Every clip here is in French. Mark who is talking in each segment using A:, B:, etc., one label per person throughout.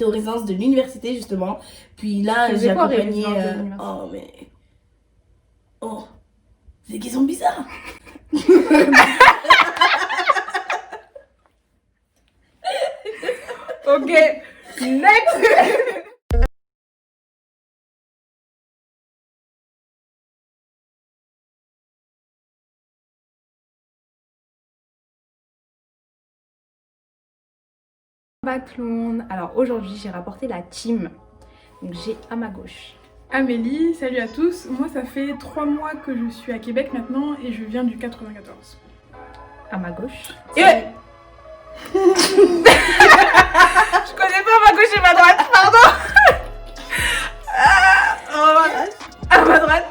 A: aux résidences de l'université justement. Puis là,
B: Tu
A: j'ai
B: faisais quoi,
A: accompagné.
B: résidence de l'université?
A: Oh, mais. Oh, c'est des questions bizarres.
B: Ok, next. Bacloun. Alors aujourd'hui, j'ai rapporté la team. Donc j'ai à ma gauche
C: Amélie, salut à tous. Moi, ça fait 3 mois que je suis à Québec maintenant et je viens du 94.
B: à ma gauche.
A: Et
B: Je connais pas ma gauche et ma droite, pardon. À ma droite.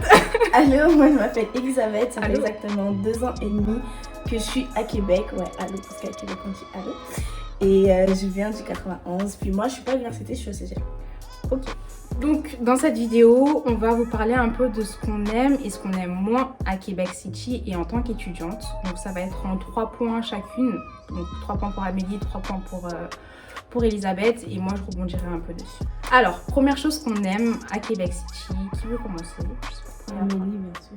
A: allô, moi je m'appelle Elisabeth, ça fait
B: Allô.
A: exactement 2 ans et demi que je suis à Québec. Ouais, allô, parce qu'à Québec on dit allô. Et je viens du 91. Puis moi, je suis pas à l'université, je suis au cégep.
B: Ok. Donc dans cette vidéo, on va vous parler un peu de ce qu'on aime et ce qu'on aime moins à Québec City et en tant qu'étudiante. Donc ça va être en 3 points chacune. Donc 3 points pour Amélie, 3 points pour Elisabeth et moi je rebondirai un peu dessus. Alors, première chose qu'on aime à Québec City, qui veut commencer? Je sais pas.
A: Amélie, bien sûr.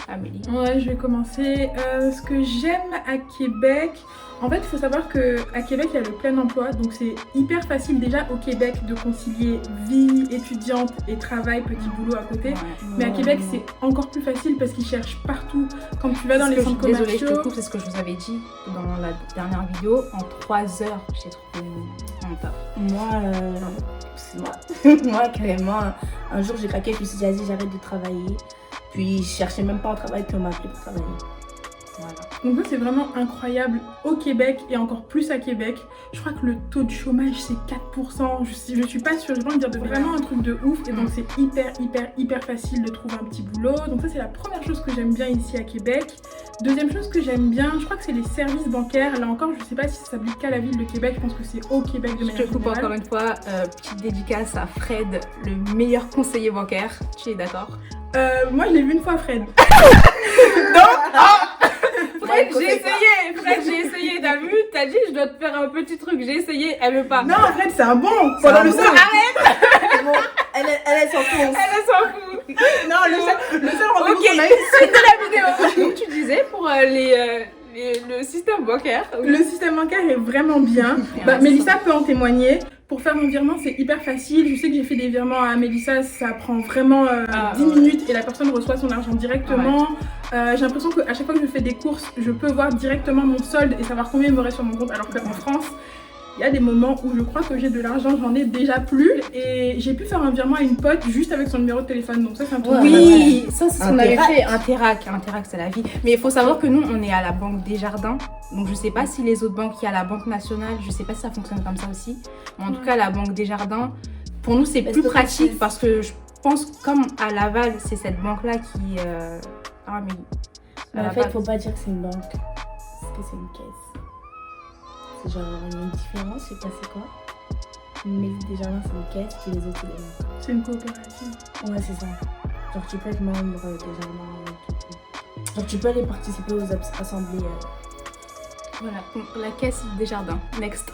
B: Amélie.
C: Ouais, je vais commencer. Ce que j'aime à Québec, en fait, il faut savoir qu'à Québec, il y a le plein emploi. Donc, c'est hyper facile déjà au Québec de concilier vie étudiante et travail, petit boulot à côté.
B: Ouais.
C: Mais à Québec, c'est encore plus facile parce qu'ils cherchent partout. Quand tu vas dans les centres
B: Désolée, je te
C: commerciaux.
B: coupe, c'est ce que je vous avais dit dans la dernière vidéo. En 3 heures, j'ai trouvé mon taf.
A: Moi, c'est moi. Moi, carrément, un jour j'ai craqué, je me suis dit, vas-y, j'arrête de travailler. Puis je cherchais même pas un travail, puis on m'a appelé pour travailler. Voilà.
C: Donc ça c'est vraiment incroyable au Québec et encore plus à Québec. Je crois que le taux de chômage c'est 4%. Je suis pas sûre, j'ai pas envie de dire de vraiment un truc de ouf. Et donc c'est hyper facile de trouver un petit boulot. Donc ça c'est la première chose que j'aime bien ici à Québec. Deuxième chose que j'aime bien, je crois que c'est les services bancaires. Là encore je sais pas si ça s'applique qu'à la ville de Québec, je pense que c'est au Québec de
B: Je
C: manière
B: te coupe
C: générale.
B: encore une fois, petite dédicace à Fred, le meilleur conseiller bancaire. Tu es d'accord?
C: Moi je l'ai vu une fois Fred.
B: Fred, j'ai essayé, t'as vu? T'as dit je dois te faire un petit truc, j'ai essayé, elle veut pas.
C: Non Fred c'est un bon.
A: C'est
C: Pendant
A: un
C: le
A: bon.
C: seul.
B: Arrête.
A: Bon, elle s'enfonce.
B: Elle s'en fout.
C: Non le seul rendez-vous
B: Ok,
C: qu'on a eu.
B: suite de la vidéo. Donc tu disais pour le système bancaire. Oui.
C: Le système bancaire est vraiment bien. Bah, Mélissa peut en témoigner. Pour faire mon virement, c'est hyper facile. Je sais que j'ai fait des virements à Mélissa, ça prend vraiment 10 minutes et la personne reçoit son argent directement. J'ai l'impression qu'à chaque fois que je fais des courses, je peux voir directement mon solde et savoir combien il me reste sur mon compte. Alors qu'en France, il y a des moments où je crois que j'ai de l'argent, j'en ai déjà plus. Et j'ai pu faire un virement à une pote juste avec son numéro de téléphone. Donc ça, c'est un truc.
A: Ouais.
B: Oui, ça c'est ce qu'on avait
A: Interac.
B: fait. Interac, c'est la vie. Mais il faut savoir que nous, on est à la Banque Desjardins. Donc je sais pas si les autres banques, il y a la Banque Nationale, je sais pas si ça fonctionne comme ça aussi. Mais en tout cas, la Banque Desjardins, pour nous, c'est
A: Est-ce
B: plus
A: que
B: pratique
A: c'est-
B: parce que je pense comme à Laval, c'est cette banque-là qui... Ah mais...
A: Mais
B: à
A: en fait,
B: Laval.
A: faut pas dire que c'est une banque. Parce que c'est une caisse. C'est genre, il y a une différence, je sais pas c'est quoi. Mais déjà là, c'est une caisse, puis les autres, c'est des banques.
C: C'est une coopérative.
A: Ouais, c'est ça. Genre, tu peux être membre des jardins et tout. Genre, tu peux aller participer aux assemblées.
B: Voilà, donc la caisse Desjardins. Next.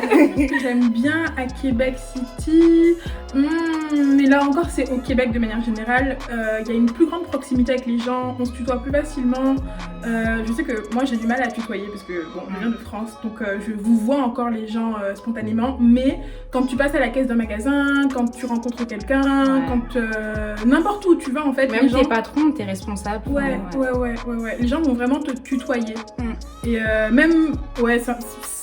C: Ce que j'aime bien à Québec City, mais là encore c'est au Québec de manière générale, il y a une plus grande proximité avec les gens, on se tutoie plus facilement. Je sais que moi j'ai du mal à tutoyer parce que bon, je viens de France, donc je vous vois encore les gens spontanément, mais quand tu passes à la caisse d'un magasin, quand tu rencontres quelqu'un,
B: Ouais.
C: quand n'importe où tu vas en fait,
B: Même
C: les gens...
B: tes patrons, t'es responsable.
C: Ouais. Les gens vont vraiment te tutoyer. Et même, ouais, ça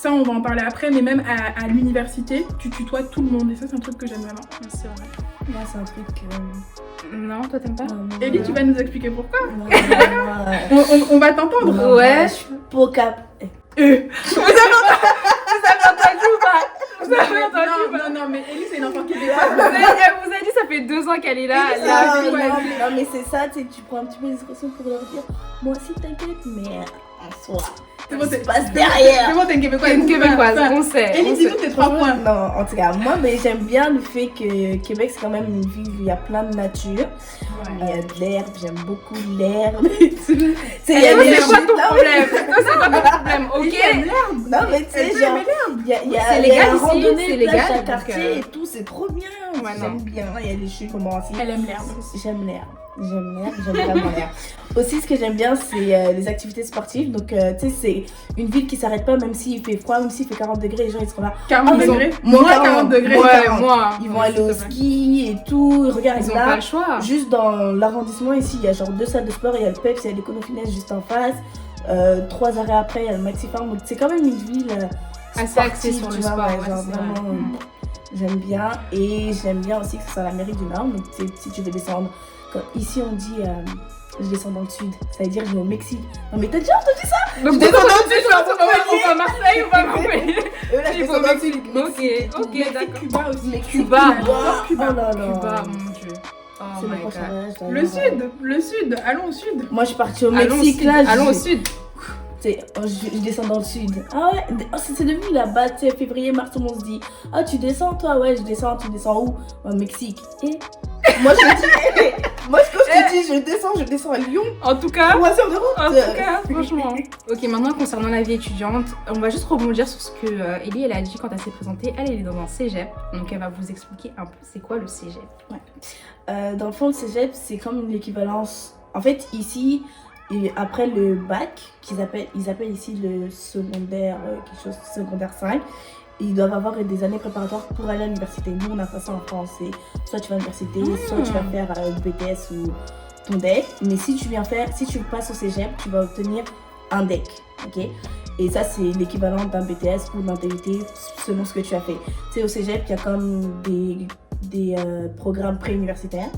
C: on va en parler après, mais même à l'université, tu tutoies tout le monde. Et ça, c'est un truc que j'aime vraiment.
B: C'est vrai.
A: Moi, c'est un truc.
B: Non, toi t'aimes pas?
C: Ellie, tu vas nous expliquer pourquoi?
A: Moi,
C: On va t'entendre.
A: moi,
B: Ouais.
A: moi, je suis pas cap.
B: Vous avez entendu ou pas? Vous avez entendu ou pas?
C: Non, mais Ellie, c'est une enfant qui est
B: Elle vous a dit ça fait 2 ans qu'elle est là.
C: Et
B: là.
C: ça,
A: Non,
C: ouais.
A: non, mais c'est ça, tu sais, tu prends un petit peu l'expression pour leur dire, moi aussi t'inquiète, mais en soi,
C: C'est bon,
A: ça
C: c'est
A: se passe derrière.
C: C'est bon, t'es une québécoise.
B: Une québécoise, on sait.
C: Ellie,
B: on
C: dis-nous
B: sait.
C: tes 3 points.
A: Non, en tout cas, moi, mais j'aime bien le fait que Québec, c'est quand même une ville où il y a plein de nature. il y a de l'herbe, j'aime beaucoup l'herbe et tout.
B: C'est quoi ton problème? C'est quoi ton problème? Ok.
A: Non, mais tu sais, genre, il y a
B: c'est légal
A: la
B: ici,
A: randonnée,
B: c'est
A: plage
B: légal,
A: à
B: donc,
A: quartier et tout, c'est trop bien.
B: Ouais,
A: J'aime bien, il y a des chutes comme moi aussi.
C: Elle aime l'herbe.
A: J'aime l'herbe. J'aime vraiment l'herbe. Aussi, ce que j'aime bien, c'est les activités sportives. Donc, tu sais, c'est une ville qui s'arrête pas, même s'il fait froid, même s'il fait 40 degrés, les gens ils seront là.
C: 40 degrés.
A: Moins
C: Moins 40 degrés.
B: Ouais,
A: 40.
B: moi.
A: Ils vont aller au ski et tout. Regarde,
B: Ils ont
A: là,
B: pas le choix.
A: juste dans l'arrondissement ici, il y a genre 2 salles de sport. Il y a le PEPS, il y a l'Econofinesse juste en face. 3 arrêts après, il y a le Maxifarm. Donc, c'est quand même une ville
B: Assez axée sur
A: sportive,
B: le
A: tu vois,
B: sport.
A: ouais,
B: Ouais,
A: genre
B: c'est vrai.
A: vraiment. J'aime bien. Et j'aime bien aussi que ce soit l'Amérique du Nord. Donc, si tu veux descendre, ici on dit je descends dans le sud, ça veut dire je vais au Mexique. Non, mais t'as déjà entendu ça?
B: Donc,
A: Je descends dans le sud, je vais
B: on va à Marseille, on va à Montpellier.
A: Là, je
B: Il faut
A: descends dans le sud.
B: Ok, d'accord.
C: Cuba aussi.
B: Cuba.
A: Oh là là.
B: Cuba, mon dieu. Oh
A: C'est
B: my
A: le prochain
B: god.
A: voyage, d'ailleurs.
C: Le sud, allons au sud.
A: Moi, je suis partie au
B: Allons au
A: Mexique
B: sud.
A: là.
B: Allons au sud.
A: Je descends dans le sud. Ah ouais, c'est devenu là-bas, tu sais, février, mars, tout le monde se dit ah, tu descends toi? Ouais, je descends. Tu descends où? Au Mexique. Et moi, je te dis, moi, quand je te dis je descends à Lyon.
B: En tout cas.
A: 3 heures de route.
B: En tout cas, franchement. Ok, maintenant concernant la vie étudiante, on va juste rebondir sur ce que Ellie elle a dit quand elle s'est présentée. Elle est dans un cégep, donc elle va vous expliquer un peu c'est quoi le cégep.
A: Dans le fond, le cégep, c'est comme l'équivalence. En fait, ici, et après le bac, ils appellent ici le secondaire, quelque chose, secondaire 5. Ils doivent avoir des années préparatoires pour aller à l'université. Nous, on a fait ça en France. Soit tu vas à l'université, soit tu vas faire BTS ou ton DEC. Mais si tu passes au cégep, tu vas obtenir un DEC. Ok? Et ça, c'est l'équivalent d'un BTS ou d'un DUT selon ce que tu as fait. Tu sais, au cégep, il y a comme des programmes préuniversitaires.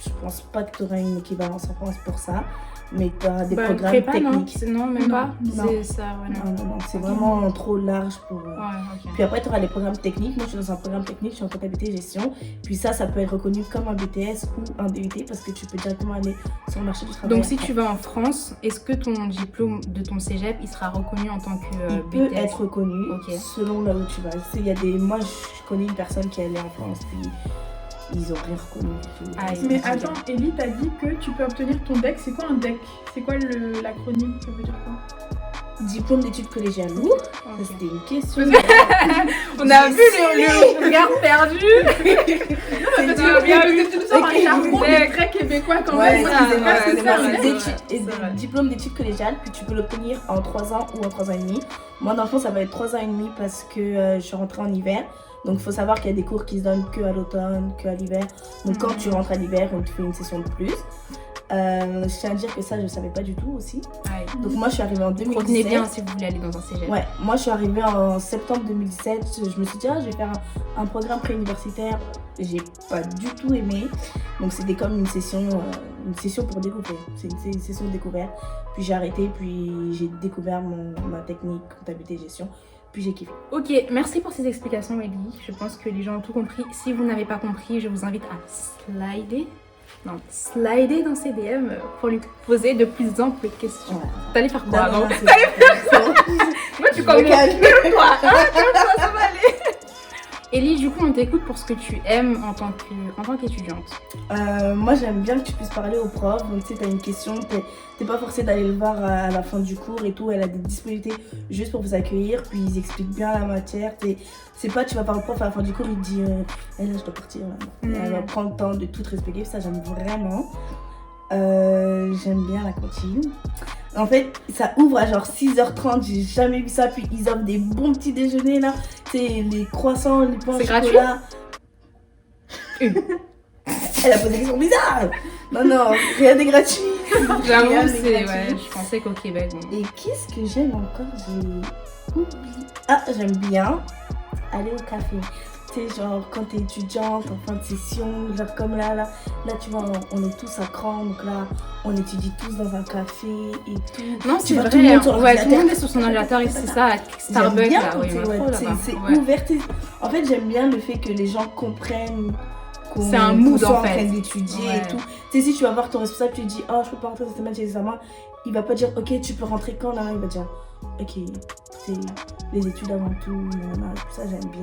A: Je pense pas que tu auras une équivalence en France pour ça. Mais tu as des programmes
B: prépa,
A: techniques.
B: Non, même pas.
A: Non.
B: C'est ça, ouais,
A: Non, c'est vraiment trop large pour...
B: Ouais, ok.
A: Puis après, tu auras les programmes techniques. Moi, je suis dans un programme technique, je suis en comptabilité et gestion. Puis ça peut être reconnu comme un BTS ou un DUT parce que tu peux directement aller sur le marché du travail.
B: Donc, si tu vas en France, est-ce que ton diplôme de ton cégep, il sera reconnu en tant que
A: il
B: BTS?
A: peut être reconnu selon là où tu vas. Il y a moi, je connais une personne qui est allée en France, puis ils ont rien reconnu du tout.
C: Mais attends, Ellie, t'as dit que tu peux obtenir ton DEC. C'est quoi un DEC? C'est quoi l'acronyme? Ça veut dire quoi?
A: Diplôme d'études collégiales. Ça,
B: Ok.
A: c'était une question.
B: On a vu le regard perdu.
C: Tu sors un jargon qui est très québécois quand
A: Ouais,
C: même.
A: excusez-moi.
B: c'est vrai.
A: Diplôme d'études collégiales, puis tu peux l'obtenir en 3 ans ou en 3 ans et demi. Moi, dans le fond, ça va être 3 ans et demi parce que je suis rentrée en hiver. Donc, il faut savoir qu'il y a des cours qui se donnent que à l'automne, que à l'hiver. Donc, quand tu rentres à l'hiver, on te fait une session de plus. Je tiens à dire que ça, je ne savais pas du tout aussi. Donc, moi, je suis arrivée en 2017.
B: Retenez bien si vous voulez aller dans un cégep.
A: Ouais, moi, je suis arrivée en septembre 2017. Je me suis dit, je vais faire un programme préuniversitaire. J'ai pas du tout aimé. Donc, c'était comme une session pour découvrir. C'est une session de découverte. Puis, j'ai arrêté. Puis, j'ai découvert ma technique, comptabilité et gestion. Puis j'ai kiffé.
B: Ok, merci pour ces explications, Ellie. Je pense que les gens ont tout compris. Si vous n'avez pas compris, je vous invite à slider dans ces DM pour lui poser de plus amples questions.
A: Ouais.
B: T'allais faire quoi
A: Non,
B: avant?
A: c'est
B: Moi, tu
A: me calme.
B: Calme-toi, ça va aller. Ellie, du coup, on t'écoute pour ce que tu aimes en tant qu'étudiante.
A: Moi, j'aime bien que tu puisses parler au prof. Donc, tu sais, t'as une question, t'es pas forcé d'aller le voir à la fin du cours et tout. Elle a des disponibilités juste pour vous accueillir. Puis, ils expliquent bien la matière. C'est pas, tu vas voir le prof à la fin du cours, il te dit là, je dois partir. Elle va prendre le temps de tout respecter. Ça, j'aime vraiment. J'aime bien la cantine. En fait, ça ouvre à genre 6h30, j'ai jamais vu ça. Puis ils offrent des bons petits déjeuners là. C'est les croissants, les pains au chocolat. Elle a posé des questions bizarres. Non, rien n'est gratuit.
B: J'avoue,
A: Rien n'est
B: c'est...
A: gratuit.
B: Ouais, je pensais qu'au Québec... Bon.
A: Et qu'est-ce que j'aime encore? J'ai oublié. Ah, j'aime bien aller au café. Tu sais, genre quand t'es étudiante en fin de session, genre comme là tu vois, on est tous à cran, donc là, on étudie tous dans un café et tout.
B: Non,
A: Tu
B: c'est
A: vois,
B: vrai,
A: tout le monde sur
B: ouais, tout le monde
A: l'ordinateur.
B: est sur son ordinateur et c'est ça,
A: J'aime
B: Starbucks
A: bien,
B: là, oui,
A: tu sais,
B: métro,
A: ouais,
B: là-bas.
A: c'est
B: Ouais.
A: ouvert. En fait, j'aime bien le fait que les gens comprennent
B: C'est un mood,
A: qu'on soit
B: en fait.
A: train d'étudier
B: Ouais.
A: et tout. Tu sais, si tu vas voir ton responsable, tu lui dis, oh, je peux pas rentrer cette semaine, j'ai des examens. Il va pas dire, ok, tu peux rentrer quand? Non, il va dire, ok, c'est les études avant tout, tout ça, j'aime bien.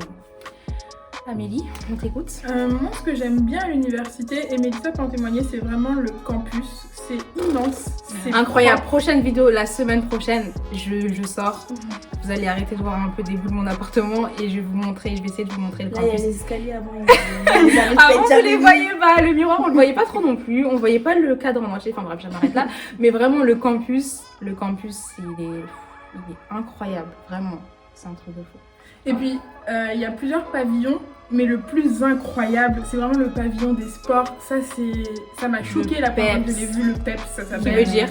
B: Amélie, on t'écoute.
C: Moi, ce que j'aime bien à l'université, et Mélissa peut en témoigner, c'est vraiment le campus. C'est immense. C'est
B: Incroyable.
C: propre.
B: Prochaine vidéo, la semaine prochaine, je sors. Vous allez arrêter de voir un peu des bouts de mon appartement et je vais vous montrer, je vais essayer de vous montrer le
A: Là, il y a
B: campus.
A: les escaliers avant.
B: Avant, vous les voyez pas, le miroir, on le voyait pas trop non plus. On voyait pas le cadre en entier. Enfin bref, j'en arrête là. Mais vraiment, le campus, il est incroyable. Vraiment, c'est un truc de fou.
C: Et puis, il y a plusieurs pavillons, mais le plus incroyable, c'est vraiment le pavillon des sports. Ça m'a choqué
B: Le
C: la première fois que
B: PEPS.
C: je l'ai vu, le PEPS, ça
B: Qui
C: s'appelle.
B: veut dire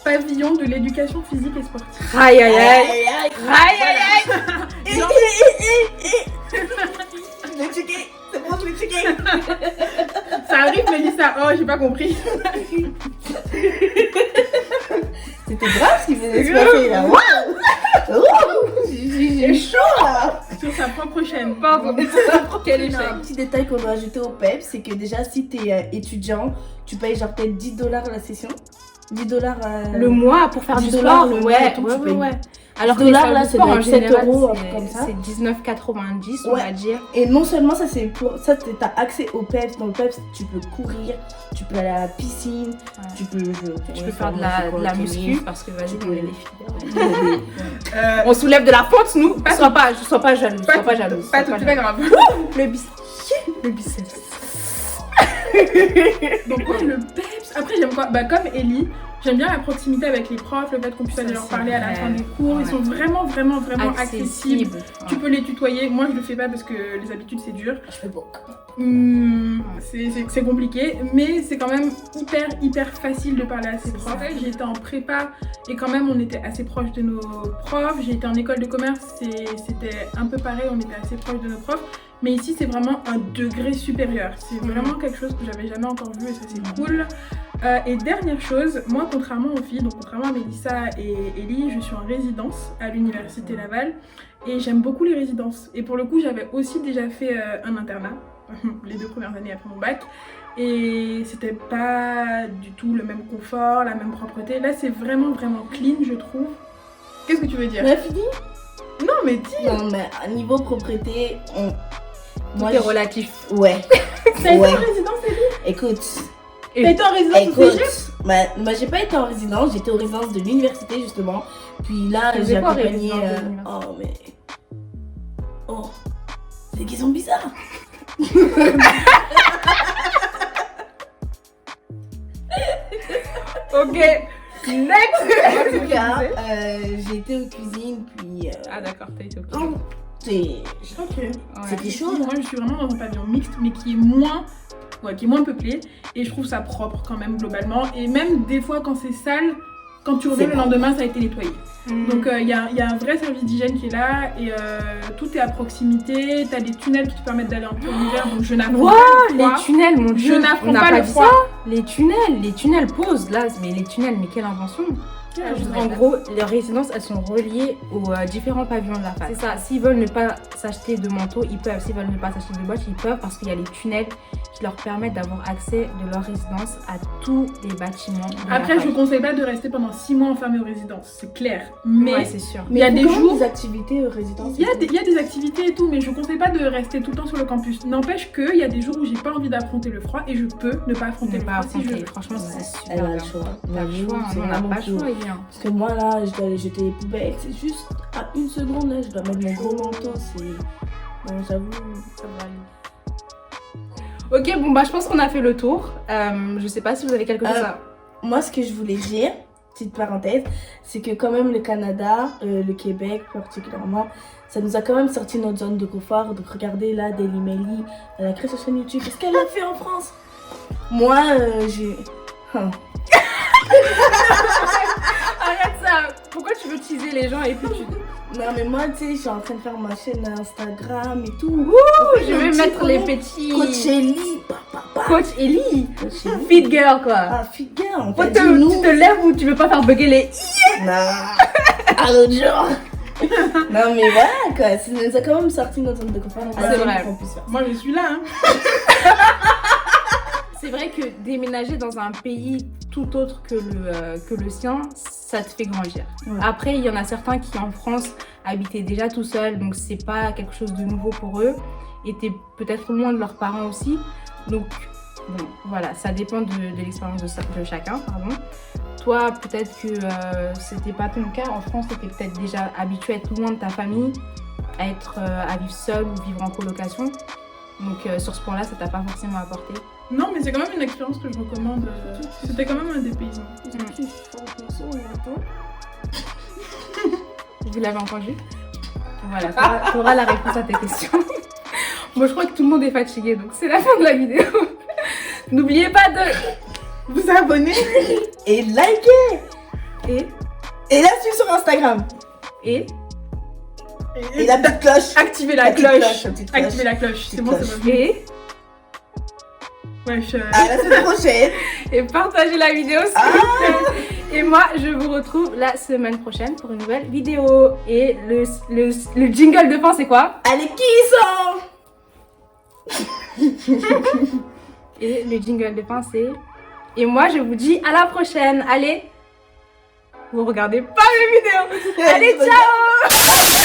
C: Pavillon de l'éducation physique et sportive.
B: aïe aïe aïe.
A: Aïe, aïe, aïe.
C: Non.
A: Je l'ai checké. C'est bon, je l'ai checké.
C: Ça arrive, Mélissa. Oh, j'ai pas compris.
A: C'était grave ce qu'il faisait se passer là. Waouh. J'ai chaud là.
C: Sur sa propre chaîne.
B: Pardon. Quel échec.
A: Un petit détail qu'on doit ajouter au PEP, c'est que déjà si t'es étudiant, tu payes genre peut-être $10 la session. $10
B: Le mois pour faire du
A: 10
B: sport,
A: le mois,
B: ouais,
A: tout,
B: ouais,
A: tu payes.
B: ouais. Alors que
A: 10
B: les
A: là,
B: salles de
A: c'est
B: sport,
A: dans
B: en
A: 7
B: général,
A: euros, un
B: c'est-
A: truc comme ça.
B: c'est 19,90, on
A: Ouais.
B: va dire.
A: Et non seulement ça, c'est pour ça, t'as accès au PEPS. Dans le PEPS, tu peux courir, tu peux aller à la piscine,
B: Ouais.
A: tu peux jouer au
B: Tu peux faire de la muscu parce que vas-y, on est des filles.
C: Euh,
B: On soulève de la fonte, nous. Sois pas jalouse. Sois pas jalouse.
C: Pas
B: sois
C: tout, c'est pas grave.
B: Le biceps. Le biceps.
C: Donc ouais, le PEPS. Après j'aime quoi, bah comme Ellie, j'aime bien la proximité avec les profs, le fait qu'on puisse
B: Ça,
C: aller leur
B: c'est
C: parler à la
B: vrai.
C: fin des cours. Ils
B: Ouais.
C: sont vraiment accessibles.
B: Accessible.
C: Tu peux les tutoyer. Moi je le fais pas parce que les habitudes c'est dur.
A: Je fais beaucoup.
C: C'est compliqué, mais c'est quand même hyper facile de parler à ses profs. J'ai été en prépa et quand même on était assez proche de nos profs. J'ai été en école de commerce, c'était un peu pareil, on était assez proche de nos profs. Mais ici c'est vraiment un degré supérieur. C'est vraiment quelque chose que j'avais jamais encore vu et ça c'est cool. Et dernière chose, moi contrairement aux filles, donc contrairement à Mélissa et Ellie, je suis en résidence à l'université Laval et j'aime beaucoup les résidences. Et pour le coup j'avais aussi déjà fait un internat. Les 2 premières années après mon bac et c'était pas du tout le même confort, la même propreté. Là c'est vraiment clean je trouve. Qu'est-ce que tu veux dire?
A: On a fini?
C: Non mais dis.
A: Non, mais à niveau propreté,
B: Tout est relatif.
A: Ouais.
C: T'as été
A: Ouais.
C: en résidence Ellie?
A: Écoute.
C: T'as été en résidence au
A: Écoute.
C: cégep?
A: Bah, j'ai pas été en résidence, j'étais aux résidences de l'université justement. Puis là,
B: Tu faisais
A: j'ai
B: quoi,
A: accompagné.
B: résidence de l'université?
A: Oh, mais. Oh. C'est des questions bizarres.
B: Ok. Next.
A: En tout cas, j'ai été aux cuisines, puis.
B: Ah d'accord, t'as été ok.
A: Oh, c'est.
C: Ok.
B: Ouais.
A: C'était chaud,
C: Moi je suis vraiment dans un pavillon mixte mais qui est moins peuplé et je trouve ça propre quand même globalement et même des fois quand c'est sale, quand tu reviens
A: C'est
C: le lendemain ça a été nettoyé.
B: Mm.
C: Donc il y a un vrai service d'hygiène qui est là et tout est à proximité, t'as des tunnels qui te permettent d'aller en plein hiver donc je n'apprends
B: Wow,
C: pas le
B: les
C: froid.
B: tunnels, mon dieu.
C: Je n'apprends
B: on n'a
C: pas le
B: dit
C: froid.
B: ça. Les tunnels posent là, mais les tunnels, mais quelle invention. En gros, les résidences, elles sont reliées aux différents pavillons de la fac. C'est ça, s'ils veulent ne pas s'acheter de manteau, ils peuvent. S'ils veulent ne pas s'acheter de boîtes, ils peuvent parce qu'il y a les tunnels qui leur permettent d'avoir accès de leur résidence à tous les bâtiments. de la
C: Après
B: fac.
C: je vous conseille pas de rester pendant 6 mois enfermé aux résidences, c'est clair. Mais
B: Ouais, c'est sûr.
C: il y a des jours
A: des activités aux résidences.
C: il y a des activités et tout, mais je vous conseille pas de rester tout le temps sur le campus. N'empêche qu'il y a des jours où j'ai pas envie d'affronter le froid et je peux ne pas affronter
B: On
C: le
B: n'est pas
C: froid si je
B: affronté.
C: veux.
B: Franchement, c'est super
A: Elle a
B: bien.
A: le choix.
B: T'as le choix,
A: C'est
B: on n'a
A: vraiment
B: pas le
A: cool.
B: choix, Ellie, hein.
A: Parce que moi là, je dois aller jeter les poubelles, c'est juste à 1 seconde là, je dois mettre mon gros manteau, c'est. Bon, j'avoue, ça va aller.
B: Ok, bon bah je pense qu'on a fait le tour. Je sais pas si vous avez quelque chose à...
A: Moi, ce que je voulais dire, petite parenthèse, c'est que quand même le Canada, le Québec particulièrement, ça nous a quand même sorti notre zone de confort. Donc regardez là, Daily Melly, elle a créé sa chaîne YouTube. Qu'est-ce qu'elle a fait en France? Moi, j'ai...
B: Arrête ça. Pourquoi tu veux teaser les gens et puis tu...
A: Non mais moi, tu sais, je suis en train de faire ma chaîne Instagram et tout.
B: Je vais mettre les petits...
A: Coach Ellie, papa.
B: Coach Ellie.
A: Coach Ellie.
B: Fit girl quoi.
A: Ah, figure, on
B: Faut
A: t'a
B: te,
A: dit nous.
B: tu te lèves ou tu veux pas faire bugger les...
A: Non, à l'autre jour. Non mais voilà quoi, ça nous a quand même sorti notre zone de confort.
B: C'est vrai.
A: Qu'on puisse faire.
C: Moi je suis là hein.
B: C'est vrai que déménager dans un pays tout autre que le sien, ça te fait grandir.
A: Ouais.
B: Après, il y en a certains qui en France habitaient déjà tout seuls, donc c'est pas quelque chose de nouveau pour eux. étaient peut-être loin de leurs parents aussi. Donc, bon, voilà, ça dépend de l'expérience de chacun, pardon. Toi, peut-être que c'était pas ton cas. En France, tu étais peut-être déjà habitué à être loin de ta famille, à vivre seul ou vivre en colocation. Donc, sur ce point-là, ça t'a pas forcément apporté.
C: Non, mais c'est quand même une expérience que je recommande. C'était quand même un dépaysement.
B: Vous l'avez entendu? Voilà, tu auras la réponse à tes questions. Moi, je crois que tout le monde est fatigué, donc c'est la fin de la vidéo. N'oubliez pas de
C: vous abonner
A: et liker
B: et
A: la suivre sur Instagram
B: et
A: la petite cloche.
C: Activez la cloche. Activez la cloche. C'est bon, c'est bon.
B: Et
C: wesh.
A: À la semaine prochaine.
B: Et partagez la vidéo s'il vous plaît. Et moi, je vous retrouve la semaine prochaine pour une nouvelle vidéo. Et le jingle de fin, c'est quoi?
A: Allez, qui sont
B: Et le jingle de fin, c'est... Et moi, je vous dis à la prochaine. Allez, vous regardez pas mes vidéos. Allez, ciao.